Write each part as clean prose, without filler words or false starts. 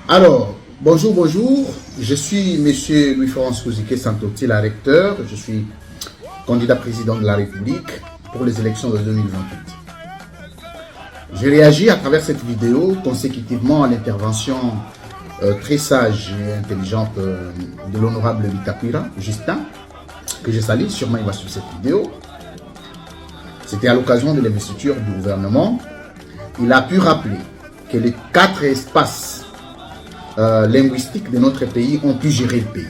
Alors, bonjour, je suis M. Louis-Florence Kouzike Santoti, la recteur, je suis candidat président de la République pour les élections de 2028. J'ai réagi à travers cette vidéo consécutivement à l'intervention très sage et intelligente de l'honorable Bitakwira, Justin, que je salue, sûrement il va suivre cette vidéo. C'était à l'occasion de l'investiture du gouvernement. Il a pu rappeler que les 4 espaces linguistiques de notre pays ont pu gérer le pays.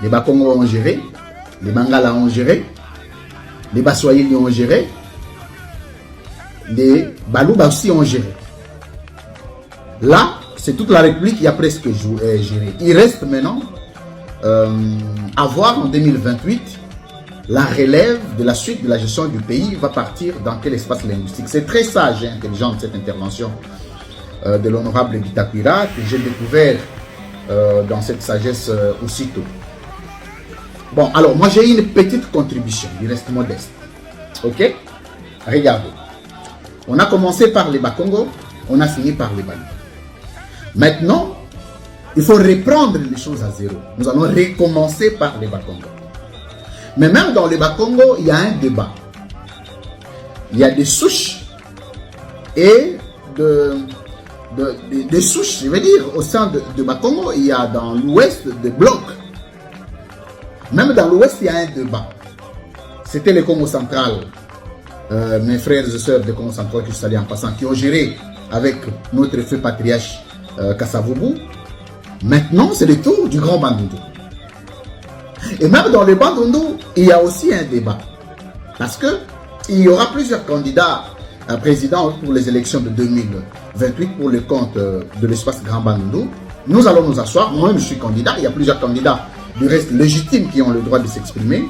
Les Bakongo ont géré, les Bangala ont géré, les Baswahili ont géré, les Balouba aussi ont géré. Là, c'est toute la République qui a presque géré. Il reste maintenant à voir en 2028 la relève de la suite de la gestion du pays va partir dans quel espace linguistique. C'est très sage et intelligent cette intervention de l'honorable Bitakwira que j'ai découvert dans cette sagesse aussitôt. Bon, alors moi j'ai une petite contribution, il reste modeste. Ok? Regardez. On a commencé par les Bakongo, on a fini par les Balou. Maintenant, il faut reprendre les choses à zéro. Nous allons recommencer par les Bakongo. Mais même dans les Bakongo, il y a un débat. Il y a des souches et des souches, je veux dire, au sein de Bakongo, il y a dans l'ouest des blocs. Même dans l'ouest, il y a un débat. C'était le Congo central. Mes frères et sœurs de Congo central que je salue en passant, qui ont géré avec notre feu patriarche Kassavoubou. Maintenant, c'est le tour du Grand Bandundu. Et même dans le Bandundu, il y a aussi un débat. Parce que il y aura plusieurs candidats à président pour les élections de 2028 pour le compte de l'espace Grand Bandundu. Nous allons nous asseoir. Moi-même, je suis candidat. Il y a plusieurs candidats du reste légitimes qui ont le droit de s'exprimer.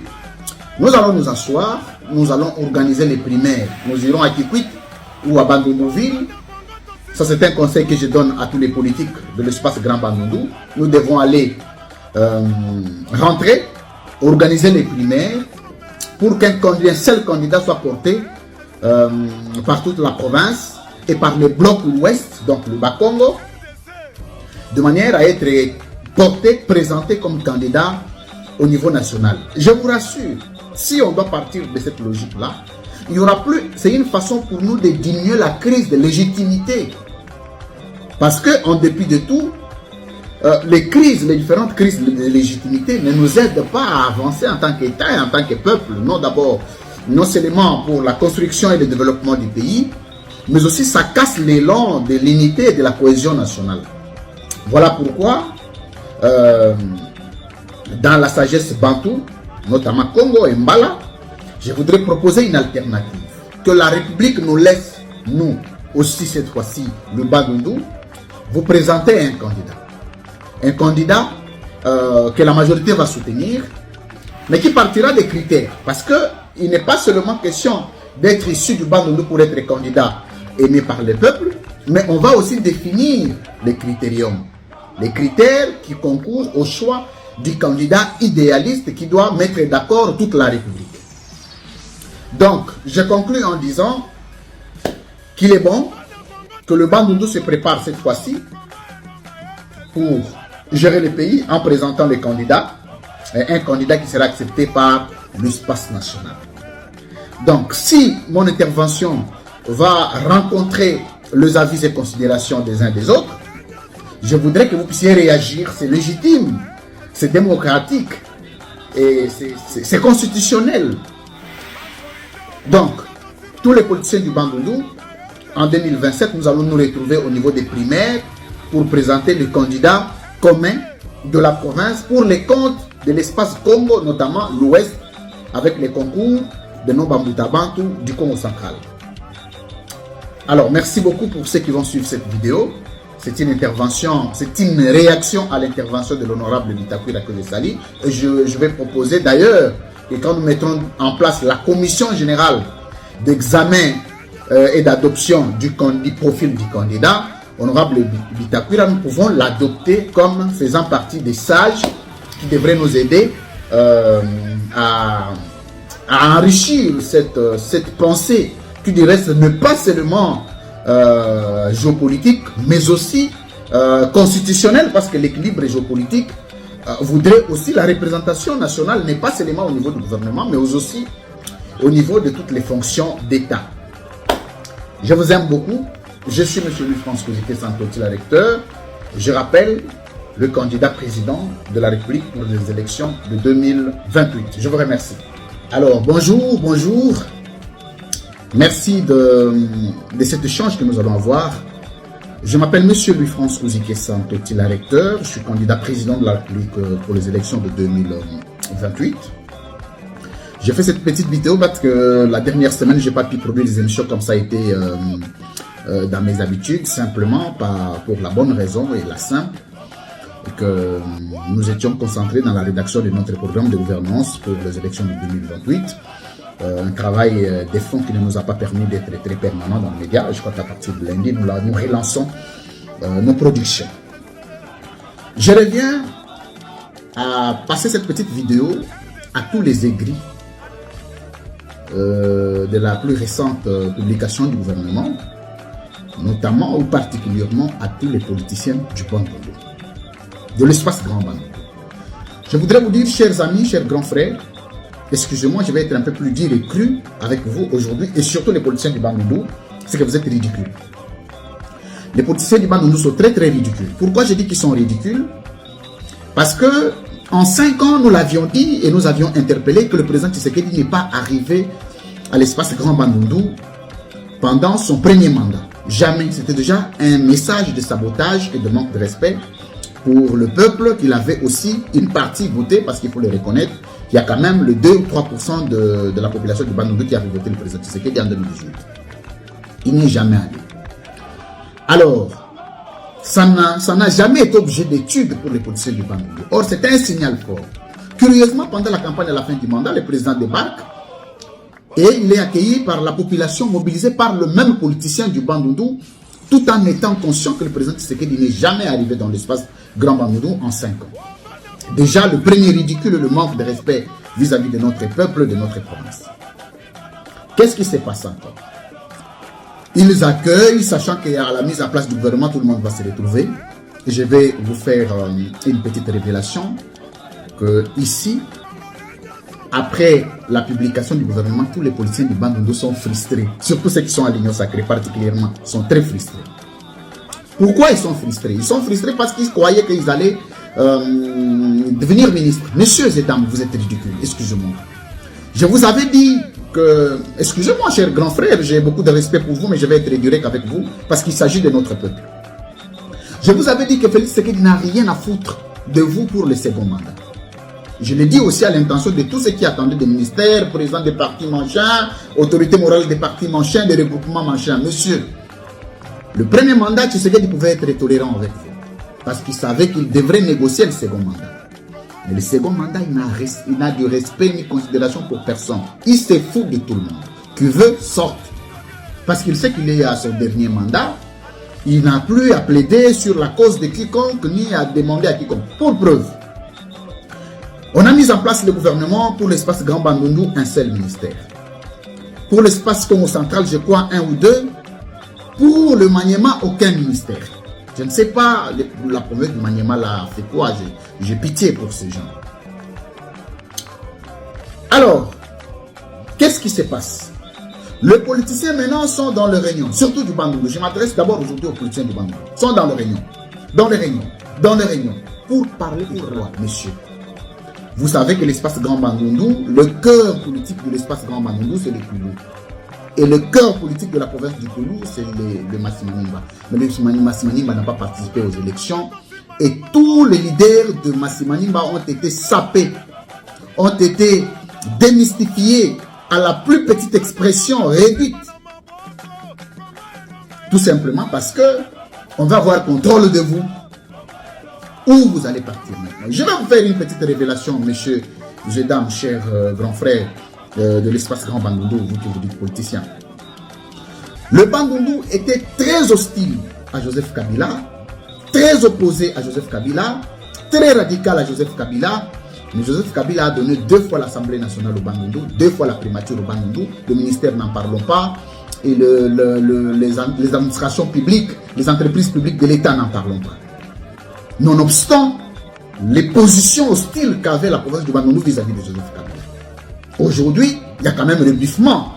Nous allons nous asseoir. Nous allons organiser les primaires. Nous irons à Kikwit ou à Bandundu-Ville. Ça, c'est un conseil que je donne à tous les politiques de l'espace Grand Bandundu. Nous devons aller rentrer, organiser les primaires pour qu'un seul candidat soit porté par toute la province et par le bloc ouest, donc le Bakongo, de manière à être porté, présenté comme candidat au niveau national. Je vous rassure, si on doit partir de cette logique-là, il n'y aura plus, c'est une façon pour nous de diminuer la crise de légitimité. Parce qu'en dépit de tout, les différentes crises de légitimité ne nous aident pas à avancer en tant qu'État et en tant que peuple. Non seulement pour la construction et le développement du pays, mais aussi ça casse l'élan de l'unité et de la cohésion nationale. Voilà pourquoi, dans la sagesse bantou, notamment Congo et Mbala, je voudrais proposer une alternative. Que la République nous laisse, nous aussi cette fois-ci, le Bandundu, vous présenter un candidat. Un candidat que la majorité va soutenir, mais qui partira des critères. Parce qu'il n'est pas seulement question d'être issu du Bandundu pour être candidat aimé par le peuple, mais on va aussi définir les critériums. Les critères qui concourent au choix du candidat idéaliste qui doit mettre d'accord toute la République. Donc, je conclue en disant qu'il est bon que le Bandundu se prépare cette fois-ci pour gérer le pays en présentant les candidats, et un candidat qui sera accepté par l'espace national. Donc, si mon intervention va rencontrer les avis et considérations des uns des autres, je voudrais que vous puissiez réagir. C'est légitime, c'est démocratique et c'est constitutionnel. Donc, tous les politiciens du Bandundu, en 2027, nous allons nous retrouver au niveau des primaires pour présenter le candidat commun de la province pour les comptes de l'espace Congo, notamment l'Ouest, avec les concours de Nombambuta Bantu du Congo central. Alors, merci beaucoup pour ceux qui vont suivre cette vidéo. C'est une intervention, c'est une réaction à l'intervention de l'honorable Bitakwira que je salue. Et je vais proposer d'ailleurs que quand nous mettrons en place la commission générale d'examen et d'adoption du profil du candidat, honorable Bitakwira, nous pouvons l'adopter comme faisant partie des sages qui devraient nous aider à enrichir cette pensée qui du reste n'est pas seulement géopolitique, mais aussi constitutionnelle, parce que l'équilibre géopolitique voudrait aussi la représentation nationale, n'est pas seulement au niveau du gouvernement, mais aussi au niveau de toutes les fonctions d'État. Je vous aime beaucoup. Je suis M. Louis-François Santoti, la recteur. Je rappelle le candidat président de la République pour les élections de 2028. Je vous remercie. Alors, bonjour, bonjour. Merci de cet échange que nous allons avoir. Je m'appelle M. Louis-François Santoti, la recteur. Je suis candidat président de la République pour les élections de 2028. J'ai fait cette petite vidéo parce que la dernière semaine, je n'ai pas pu produire des émissions comme ça a été dans mes habitudes, simplement pour la bonne raison et la simple, que nous étions concentrés dans la rédaction de notre programme de gouvernance pour les élections de 2028. Un travail de fond qui ne nous a pas permis d'être très permanent dans les médias. Je crois qu'à partir de lundi, nous relançons nos productions. Je reviens à passer cette petite vidéo à tous les aigris de la plus récente publication du gouvernement, notamment ou particulièrement à tous les politiciens du Bandundu, de l'espace Grand Bandundu. Je voudrais vous dire, chers amis, chers grands frères, excusez-moi, je vais être un peu plus dur et cru avec vous aujourd'hui, et surtout les politiciens du Bandundu, c'est que vous êtes ridicules. Les politiciens du Bandundu sont très très ridicules. Pourquoi je dis qu'ils sont ridicules? Parce que en 5 ans, nous l'avions dit et nous avions interpellé que le président Tshisekedi n'est pas arrivé à l'espace Grand Bandundu pendant son premier mandat. Jamais. C'était déjà un message de sabotage et de manque de respect pour le peuple qu'il avait aussi une partie voté, parce qu'il faut le reconnaître, il y a quand même le 2 ou 3% de la population du Bandundu qui avait voté le président Tshisekedi en 2018. Il n'y est jamais allé. Alors, ça n'a jamais été objet d'étude pour les politiciens du Bandundu. Or, c'est un signal fort. Curieusement, pendant la campagne à la fin du mandat, le président débarque et il est accueilli par la population mobilisée par le même politicien du Bandundu, tout en étant conscient que le président Tshisekedi n'est jamais arrivé dans l'espace Grand Bandundu en 5 ans. Déjà, le premier ridicule et le manque de respect vis-à-vis de notre peuple, de notre province. Qu'est-ce qui s'est passé encore? Ils accueillent, sachant qu'à la mise en place du gouvernement, tout le monde va se retrouver. Et je vais vous faire une petite révélation que ici, après la publication du gouvernement, tous les politiciens du Bandundu sont frustrés. Surtout ceux qui sont à l'Union Sacrée, particulièrement, sont très frustrés. Pourquoi ils sont frustrés? Ils sont frustrés parce qu'ils croyaient qu'ils allaient devenir ministres. Messieurs et dames, vous êtes ridicules, excusez-moi. Je vous avais dit que, excusez-moi, cher grand frère, j'ai beaucoup de respect pour vous, mais je vais être direct avec vous parce qu'il s'agit de notre peuple. Je vous avais dit que Félix Tshisekedi n'a rien à foutre de vous pour le second mandat. Je l'ai dit aussi à l'intention de tous ceux qui attendaient des ministères, président des partis machin, autorité morale des partis machin, des regroupements machin. Monsieur, le premier mandat, Tshisekedi pouvait être tolérant avec vous parce qu'il savait qu'il devrait négocier le second mandat. Mais le second mandat, il n'a de respect ni considération pour personne. Il se fout de tout le monde. Qui veut, sorte. Parce qu'il sait qu'il est à son dernier mandat. Il n'a plus à plaider sur la cause de quiconque, ni à demander à quiconque. Pour preuve, on a mis en place le gouvernement pour l'espace Grand Bandundu, un seul ministère. Pour l'espace Congo central, je crois, 1 ou 2. Pour le Maniema, aucun ministère. Je ne sais pas, la province du Maniema a fait quoi. J'ai pitié pour ces gens. Alors, qu'est-ce qui se passe? Les politiciens maintenant sont dans les réunions, surtout du Bandundu. Je m'adresse d'abord aujourd'hui aux politiciens du Bandundu. Ils sont dans les réunions, pour parler pour loi, monsieur. Vous savez que l'espace Grand Bandundu, le cœur politique de l'espace Grand Bandundu, c'est le Koulou. Et le cœur politique de la province du Koulou, c'est le Massimanimba. Mais le Massimanimba n'a pas participé aux élections. Et tous les leaders de Massimanimba ont été sapés, ont été démystifiés à la plus petite expression réduite. Tout simplement parce que on va avoir contrôle de vous. Où vous allez partir maintenant. Je vais vous faire une petite révélation, messieurs, dames, chers grands frères de l'espace Grand Bandundu, vous qui vous dites politiciens. Le Bandundu était très hostile à Joseph Kabila, très opposé à Joseph Kabila, très radical à Joseph Kabila. Mais Joseph Kabila a donné 2 fois l'Assemblée nationale au Bandundu, 2 fois la primature au Bandundu. Le ministère, n'en parlons pas. Et les administrations publiques les entreprises publiques de l'État, n'en parlons pas. Nonobstant les positions hostiles qu'avait la province du Bandundu vis-à-vis de Joseph Kabila. Aujourd'hui, il y a quand même rebuffement,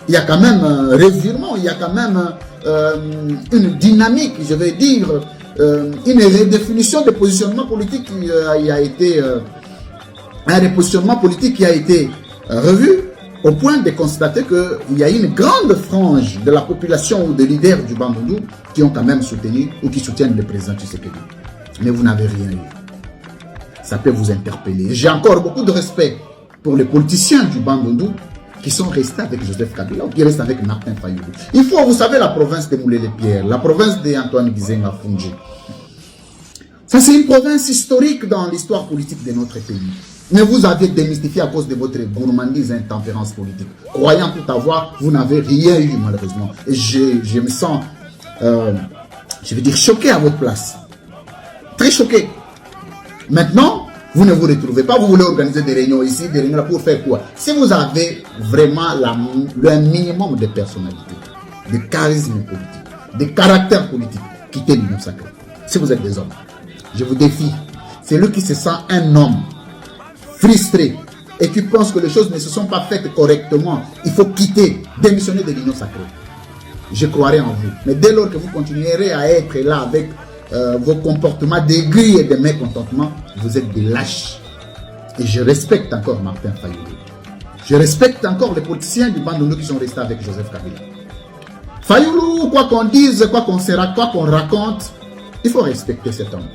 il y a quand même revirement, il y a quand même une dynamique, je vais dire, une redéfinition des positionnements politiques qui a été, un repositionnement politique qui a été revu au point de constater qu'il y a une grande frange de la population ou des leaders du Bandundu qui ont quand même soutenu ou qui soutiennent le président Tshisekedi. Mais vous n'avez rien eu. Ça peut vous interpeller. J'ai encore beaucoup de respect pour les politiciens du Bandundu qui sont restés avec Joseph Kabila ou qui restent avec Martin Fayoulou. Il faut, vous savez, la province de Moulé-les-Pierres, la province d'Antoine Gizenga Fondje. Ça, c'est une province historique dans l'histoire politique de notre pays. Mais vous avez démystifié à cause de votre gourmandise et intempérance politique. Croyant tout avoir, vous n'avez rien eu, malheureusement. Et je me sens, je veux dire, choqué à votre place. Très choqué. Maintenant, vous ne vous retrouvez pas, vous voulez organiser des réunions ici, des réunions là pour faire quoi? Si vous avez vraiment le minimum de personnalité, de charisme politique, de caractère politique, quittez l'union sacrée. Si vous êtes des hommes, je vous défie. C'est lui qui se sent un homme frustré et qui pense que les choses ne se sont pas faites correctement. Il faut quitter, démissionner de l'union sacrée. Je croirai en vous. Mais dès lors que vous continuerez à être là avec vos comportements d'aigris et de mécontentement, vous êtes des lâches. Et je respecte encore Martin Fayoulou. Je respecte encore les politiciens du Bandundu qui sont restés avec Joseph Kabila. Fayoulou, quoi qu'on dise, quoi qu'on raconte, il faut respecter cet homme.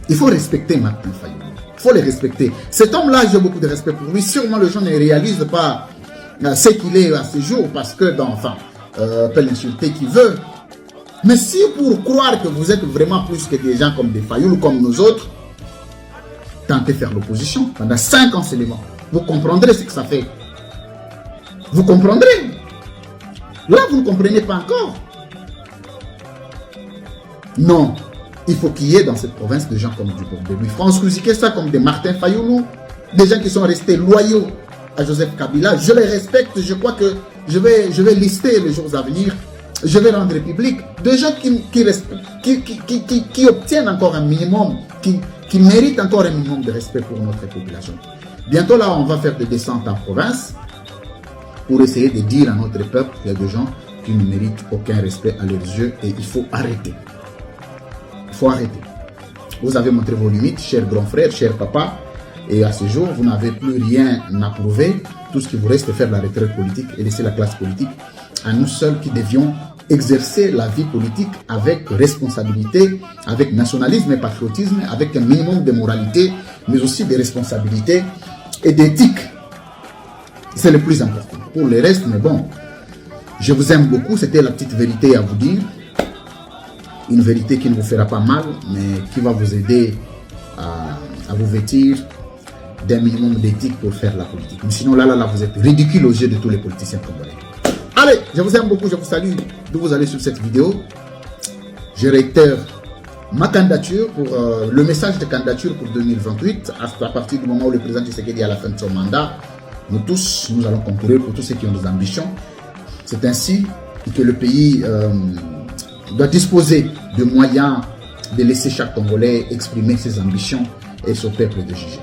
Il faut respecter Martin Fayoulou. Il faut le respecter. Cet homme-là, j'ai beaucoup de respect pour lui. Sûrement, les gens ne réalisent pas ce qu'il est à ce jour parce que, peut l'insulter qui veut. Mais si pour croire que vous êtes vraiment plus que des gens comme des Fayoulou, comme nous autres, tentez de faire l'opposition pendant 5 ans seulement. Vous comprendrez ce que ça fait. Vous comprendrez. Là, vous ne comprenez pas encore. Non. Il faut qu'il y ait dans cette province des gens comme du de lui. France ça comme des Martin Fayoulou, des gens qui sont restés loyaux à Joseph Kabila. Je les respecte. Je crois que je vais lister les jours à venir. Je vais rendre public des gens qui obtiennent encore un minimum, qui méritent encore un minimum de respect pour notre population. Bientôt là, on va faire des descentes en province pour essayer de dire à notre peuple qu'il y a des gens qui ne méritent aucun respect à leurs yeux et il faut arrêter. Il faut arrêter. Vous avez montré vos limites, cher grand frère, cher papa, et à ce jour, vous n'avez plus rien à prouver. Tout ce qui vous reste, c'est faire la retraite politique et laisser la classe politique à nous seuls qui devions exercer la vie politique avec responsabilité, avec nationalisme et patriotisme, avec un minimum de moralité, mais aussi de responsabilité et d'éthique. C'est le plus important. Pour le reste, mais bon, je vous aime beaucoup, c'était la petite vérité à vous dire. Une vérité qui ne vous fera pas mal, mais qui va vous aider à vous vêtir d'un minimum d'éthique pour faire la politique. Mais sinon, là, vous êtes ridicule aux yeux de tous les politiciens congolais. Allez, je vous aime beaucoup, je vous salue d'où vous allez sur cette vidéo. Je réitère ma candidature pour le message de candidature pour 2028, à partir du moment où le président Tshisekedi est à la fin de son mandat. Nous tous, nous allons concourir pour tous ceux qui ont des ambitions. C'est ainsi que le pays doit disposer de moyens de laisser chaque Congolais exprimer ses ambitions et son peuple de juger.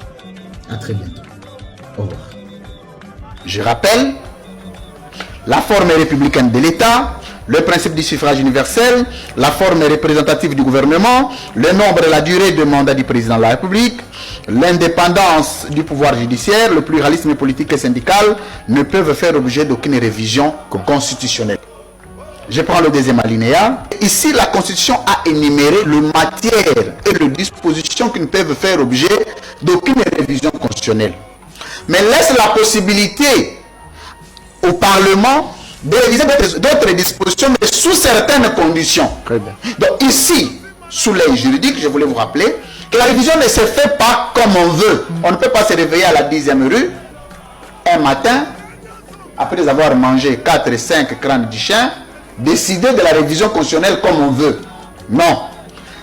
À très bientôt. Au revoir. Je rappelle la forme républicaine de l'État, le principe du suffrage universel, la forme représentative du gouvernement, le nombre et la durée de mandat du président de la République, l'indépendance du pouvoir judiciaire, le pluralisme politique et syndical ne peuvent faire objet d'aucune révision constitutionnelle. Je prends le deuxième alinéa. Ici, la Constitution a énuméré les matières et les dispositions qui ne peuvent faire objet d'aucune révision constitutionnelle. Mais laisse la possibilité au Parlement de réviser d'autres dispositions, mais sous certaines conditions. Très bien. Donc ici, sous l'œil juridique, je voulais vous rappeler que la révision ne se fait pas comme on veut. On ne peut pas se réveiller à la 10e rue un matin, après avoir mangé 4 et 5 crânes du chien, décider de la révision constitutionnelle comme on veut. Non.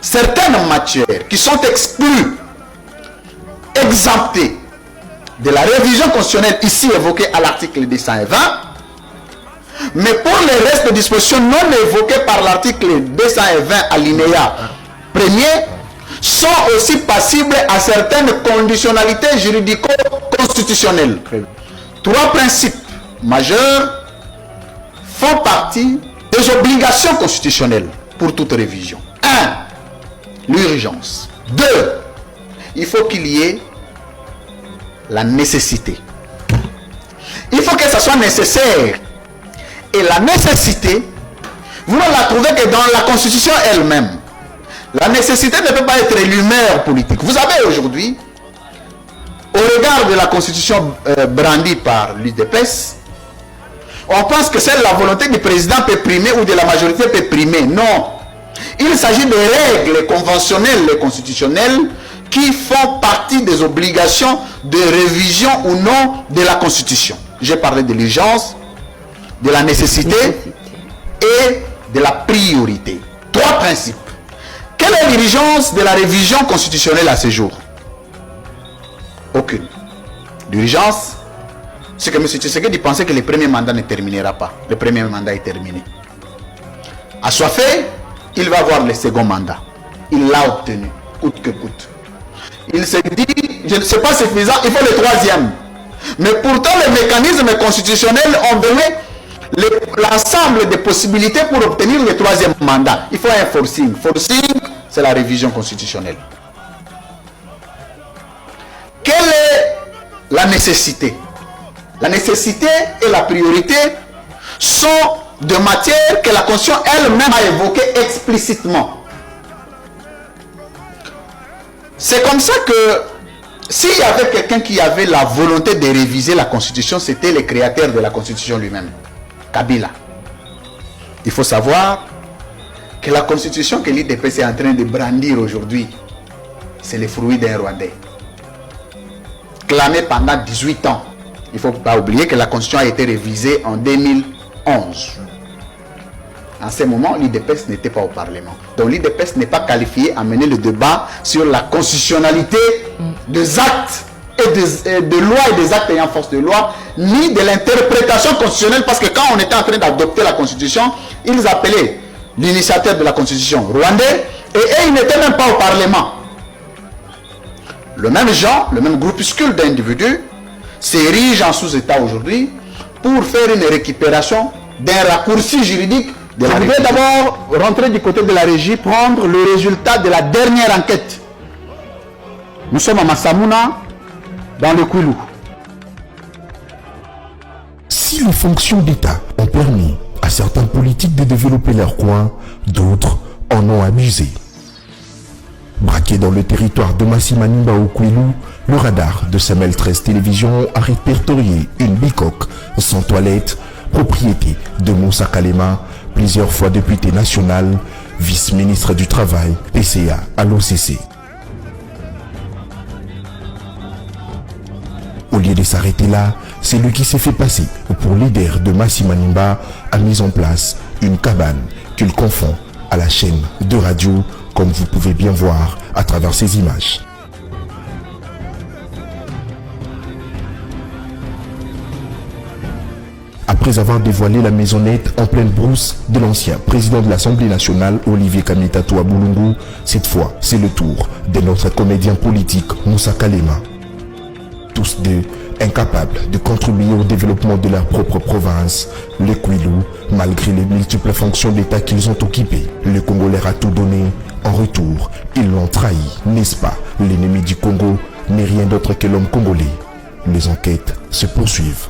Certaines matières qui sont exclues, exemptées de la révision constitutionnelle ici évoquée à l'article 220, Mais pour les restes de dispositions non évoquées par l'article 220 alinéa 1er, sont aussi passibles à certaines conditionnalités juridico-constitutionnelles. 3 principes majeurs font partie des obligations constitutionnelles pour toute révision. 1. L'urgence. 2. Il faut qu'il y ait la nécessité. Il faut que ça soit nécessaire. Et la nécessité, vous ne la trouvez que dans la Constitution elle-même. La nécessité ne peut pas être l'humeur politique. Vous savez aujourd'hui, au regard de la Constitution brandie par l'UDPS, on pense que c'est la volonté du président peut primer ou de la majorité peut primer. Non. Il s'agit de règles conventionnelles et constitutionnelles qui font partie des obligations de révision ou non de la Constitution. J'ai parlé de l'urgence, de la nécessité et de la priorité. 3 principes. Quelle est l'urgence de la révision constitutionnelle à ce jour? Aucune. L'urgence, c'est que M. Tshisekedi pensait que le premier mandat ne terminera pas. Le premier mandat est terminé. Assoiffé, il va avoir le second mandat. Il l'a obtenu, coûte que coûte. Il s'est dit, je ne sais pas suffisant, il faut le 3e. Mais pourtant, les mécanismes constitutionnels ont donné l'ensemble des possibilités pour obtenir le 3e mandat. Il faut un forcing. Forcing, c'est la révision constitutionnelle. Quelle est la nécessité? La nécessité et la priorité sont de matières que la Constitution elle-même a évoquées explicitement. C'est comme ça que s'il y avait quelqu'un qui avait la volonté de réviser la Constitution, c'était le créateur de la Constitution lui-même, Kabila. Il faut savoir que la Constitution que l'IDPS est en train de brandir aujourd'hui, c'est le fruit d'un Rwandais. Clamé pendant 18 ans. Il ne faut pas oublier que la Constitution a été révisée en 2011. En ce moment, l'IDPS n'était pas au Parlement. Donc l'IDPS n'est pas qualifié à mener le débat sur la constitutionnalité des actes et de lois et des actes ayant force de loi, ni de l'interprétation constitutionnelle, parce que quand on était en train d'adopter la Constitution, ils appelaient l'initiateur de la Constitution rwandais, et ils n'étaient même pas au Parlement. Le même genre, le même groupuscule d'individus s'érige en sous-État aujourd'hui pour faire une récupération d'un raccourci juridique. Je voudrais d'abord rentrer du côté de la régie, prendre le résultat de la dernière enquête. Nous sommes à Massamouna, dans le Kwilu. Si les fonctions d'État ont permis à certains politiques de développer leur coin, d'autres en ont abusé. Braqué dans le territoire de Massimanimba au Kwilu, le radar de Samuel 13 Télévision a répertorié une bicoque sans toilette, propriété de Moussa Kalema, plusieurs fois député national, vice-ministre du Travail, PCA à l'OCC. Au lieu de s'arrêter là, c'est lui qui s'est fait passer pour leader de Massimanimba a mis en place une cabane qu'il confond à la chaîne de radio, comme vous pouvez bien voir à travers ces images. Après avoir dévoilé la maisonnette en pleine brousse de l'ancien président de l'Assemblée nationale, Olivier Kamitatou Aboulungu, cette fois, c'est le tour de notre comédien politique Moussa Kalema. Tous deux incapables de contribuer au développement de leur propre province, le Kwilu, malgré les multiples fonctions d'État qu'ils ont occupées, le Congo leur a tout donné. En retour, ils l'ont trahi, n'est-ce pas? L'ennemi du Congo n'est rien d'autre que l'homme congolais. Les enquêtes se poursuivent.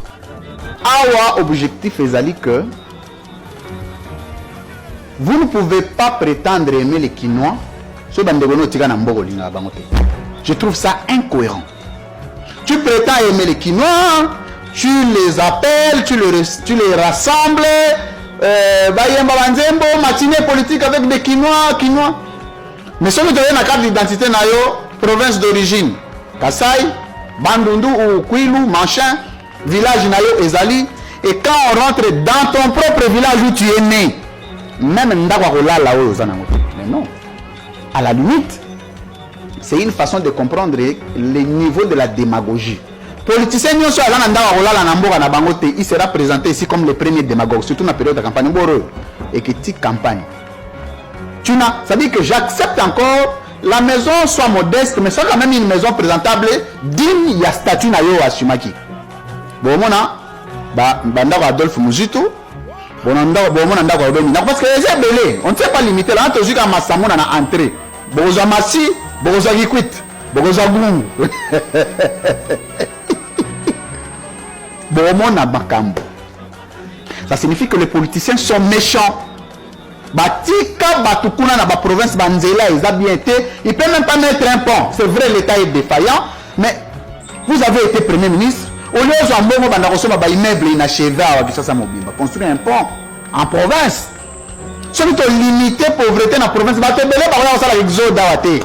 Awa objectif ezali que vous ne pouvez pas prétendre aimer les Kinois. Je trouve ça incohérent. Tu prétends aimer les Kinois, tu les appelles, tu les rassembles, matinée politique avec des Kinois. Mais si vous avez une carte d'identité, province d'origine, Kassai, Bandundu ou Kwilu, machin, village nayo ezali, et quand on rentre dans ton propre village où tu es né, même Ndakwakola là-haut, mais non. À la limite, c'est une façon de comprendre le niveau de la démagogie. politicien nyonso azana ndako kolala na mboka na bango te, il sera présenté ici comme le premier démagogue, surtout dans la période de campagne et que petite campagne. Tu n'as, ça dit que j'accepte encore la maison soit modeste, mais soit quand même une maison présentable digne, il y a statut na yo asumaki. Bon mona banda Adolphe Muzitu, bon mona ndako Obeni. Parce que les belé, on ne sait pas limiter là, on te dit qu'à Massamona na entrée. Boza Massi, Boza Gikwit, Boza Goum. Bon mona bakambo. Ça signifie que les politiciens sont méchants. Batika batukuna na ba province banzela ils a bien été, il peut même pas mettre un pont. C'est vrai l'état est défaillant, mais vous avez été premier ministre, au lieu de mbongo banda kosoba ba immeuble inachevé à Bisasa Mobimba, construire un pont en province. Ce qui est limité pauvreté dans la province, ba te belé ba ça la exode awate.